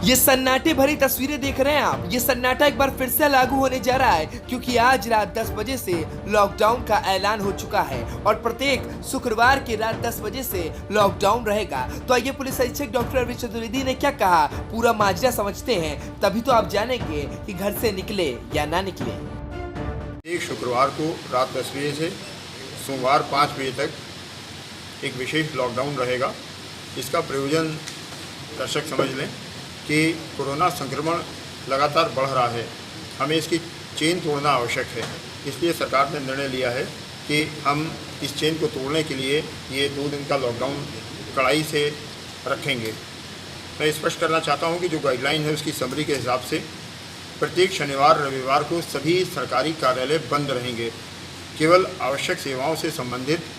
ये सन्नाटे भरी तस्वीरें देख रहे हैं आप। ये सन्नाटा एक बार फिर से लागू होने जा रहा है क्योंकि आज रात 10 बजे से लॉकडाउन का ऐलान हो चुका है और प्रत्येक शुक्रवार की रात 10 बजे से लॉकडाउन रहेगा। तो आइए पुलिस अधीक्षक डॉक्टर अरविंद चतुर्वेदी ने क्या कहा पूरा माजरा समझते हैं, तभी तो आप जानेंगे कि घर से निकले या ना निकले। एक शुक्रवार को रात 10 बजे से सोमवार 5 बजे तक एक विशेष लॉकडाउन रहेगा। इसका प्रयोजन दर्शक समझ लें कि कोरोना संक्रमण लगातार बढ़ रहा है, हमें इसकी चेन तोड़ना आवश्यक है। इसलिए सरकार ने निर्णय लिया है कि हम इस चेन को तोड़ने के लिए ये 2 दिन का लॉकडाउन कड़ाई से रखेंगे। मैं स्पष्ट करना चाहता हूं कि जो गाइडलाइन है उसकी समरी के हिसाब से प्रत्येक शनिवार रविवार को सभी सरकारी कार्यालय बंद रहेंगे। केवल आवश्यक सेवाओं से संबंधित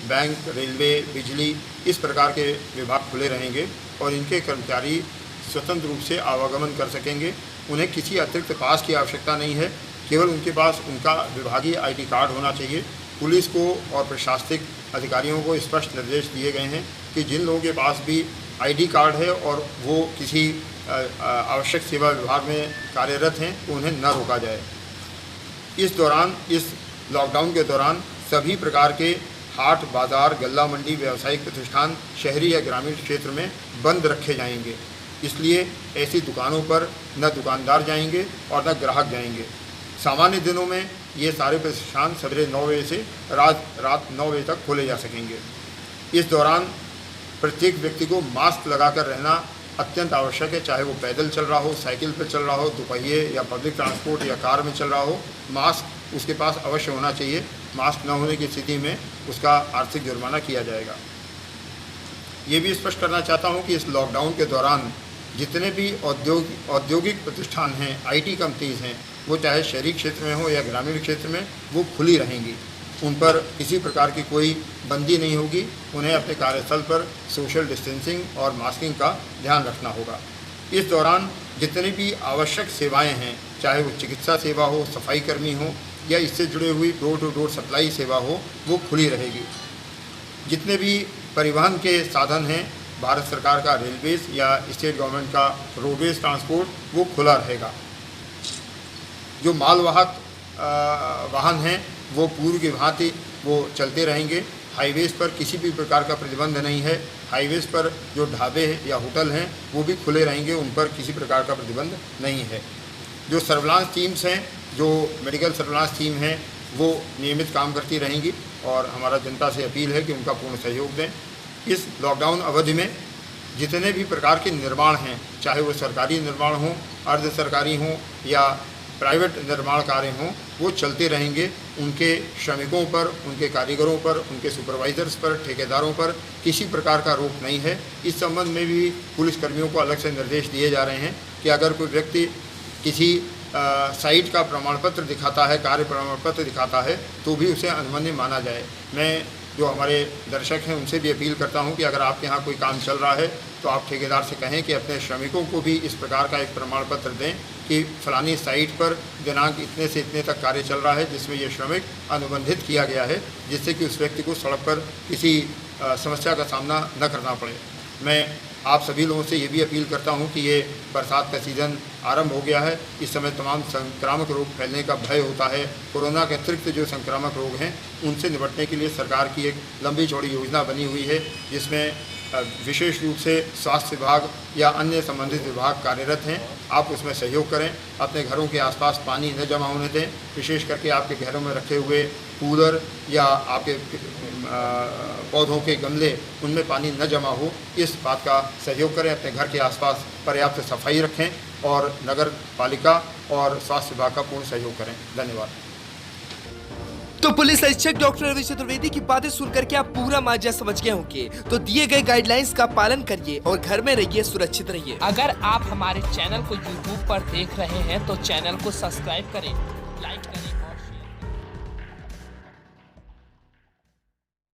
बैंक, रेलवे, बिजली इस प्रकार के विभाग खुले रहेंगे और इनके कर्मचारी स्वतंत्र रूप से आवागमन कर सकेंगे। उन्हें किसी अतिरिक्त पास की आवश्यकता नहीं है, केवल उनके पास उनका विभागीय आईडी कार्ड होना चाहिए। पुलिस को और प्रशासनिक अधिकारियों को स्पष्ट निर्देश दिए गए हैं कि जिन लोगों के पास भी आईडी कार्ड है और वो किसी आवश्यक सेवा विभाग में कार्यरत हैं तो उन्हें न रोका जाए। इस लॉकडाउन के दौरान सभी प्रकार के हाट, बाजार, गल्ला मंडी, व्यावसायिक प्रतिष्ठान शहरी या ग्रामीण क्षेत्र में बंद रखे जाएंगे। इसलिए ऐसी दुकानों पर न दुकानदार जाएंगे और न ग्राहक जाएंगे। सामान्य दिनों में ये सारे प्रतिष्ठान सवेरे 9 बजे से रात 9 बजे तक खोले जा सकेंगे। इस दौरान प्रत्येक व्यक्ति को मास्क लगाकर रहना अत्यंत आवश्यक है, चाहे वो पैदल चल रहा हो, साइकिल पर चल रहा हो, दोपहिए या पब्लिक ट्रांसपोर्ट या कार में चल रहा हो, मास्क उसके पास अवश्य होना चाहिए। मास्क न होने की स्थिति में उसका आर्थिक जुर्माना किया जाएगा। ये भी स्पष्ट करना चाहता हूँ कि इस लॉकडाउन के दौरान जितने भी औद्योगिक प्रतिष्ठान हैं, आईटी कंपनीज़ हैं, वो चाहे शहरी क्षेत्र में हो या ग्रामीण क्षेत्र में, वो खुली रहेंगी। उन पर किसी प्रकार की कोई बंदी नहीं होगी। उन्हें अपने कार्यस्थल पर सोशल डिस्टेंसिंग और मास्किंग का ध्यान रखना होगा। इस दौरान जितनी भी आवश्यक सेवाएं हैं, चाहे वो चिकित्सा सेवा हो, सफाई कर्मी हो या इससे जुड़े हुई डोर टू डोर सप्लाई सेवा हो, वो खुली रहेगी। जितने भी परिवहन के साधन हैं, भारत सरकार का रेलवेज या स्टेट गवर्नमेंट का रोडवेज ट्रांसपोर्ट, वो खुला रहेगा। जो मालवाहक वाहन हैं वो पूर्व की भांति वो चलते रहेंगे। हाईवेज़ पर किसी भी प्रकार का प्रतिबंध नहीं है। हाईवेज़ पर जो ढाबे या होटल हैं वो भी खुले रहेंगे, उन पर किसी प्रकार का प्रतिबंध नहीं है। जो सर्विलांस टीम्स हैं, जो मेडिकल सर्विलांस टीम हैं, वो नियमित काम करती रहेंगी और हमारा जनता से अपील है कि उनका पूर्ण सहयोग दें। इस लॉकडाउन अवधि में जितने भी प्रकार के निर्माण हैं, चाहे वो सरकारी निर्माण हों, अर्ध सरकारी हों या प्राइवेट निर्माण कार्य हों, वो चलते रहेंगे। उनके श्रमिकों पर, उनके कारीगरों पर, उनके सुपरवाइजर्स पर, ठेकेदारों पर किसी प्रकार का रोक नहीं है। इस संबंध में भी पुलिसकर्मियों को अलग से निर्देश दिए जा रहे हैं कि अगर कोई व्यक्ति किसी साइट का प्रमाण पत्र दिखाता है, कार्य प्रमाण पत्र दिखाता है, तो भी उसे अनुमन्य माना जाए। मैं जो हमारे दर्शक हैं उनसे भी अपील करता हूं कि अगर आपके यहाँ कोई काम चल रहा है तो आप ठेकेदार से कहें कि अपने श्रमिकों को भी इस प्रकार का एक प्रमाण पत्र दें कि फलानी साइट पर दिनांक इतने से इतने तक कार्य चल रहा है जिसमें ये श्रमिक अनुबंधित किया गया है, जिससे कि उस व्यक्ति को सड़क पर किसी समस्या का सामना न करना पड़े। मैं आप सभी लोगों से ये भी अपील करता हूं कि ये बरसात का सीज़न आरंभ हो गया है। इस समय तमाम संक्रामक रोग फैलने का भय होता है। कोरोना के अतिरिक्त जो संक्रामक रोग हैं उनसे निपटने के लिए सरकार की एक लंबी चौड़ी योजना बनी हुई है, जिसमें विशेष रूप से स्वास्थ्य विभाग या अन्य संबंधित विभाग कार्यरत हैं। आप उसमें सहयोग करें। अपने घरों के आसपास पानी न जमा होने दें। विशेष करके आपके घरों में रखे हुए कूलर या आपके पौधों के गमले, उनमें पानी न जमा हो, इस बात का सहयोग करें। अपने घर के आसपास पर्याप्त सफाई रखें और नगर पालिका और स्वास्थ्य विभाग का पूर्ण सहयोग करें। धन्यवाद। तो पुलिस अधीक्षक डॉक्टर अरविंद चतुर्वेदी की बातें सुनकर के आप पूरा माजरा समझ गए होंगे। तो दिए गए गाइडलाइंस का पालन करिए और घर में रहिए, सुरक्षित रहिए। अगर आप हमारे चैनल को YouTube पर देख रहे हैं तो चैनल को सब्सक्राइब करें, लाइक करें।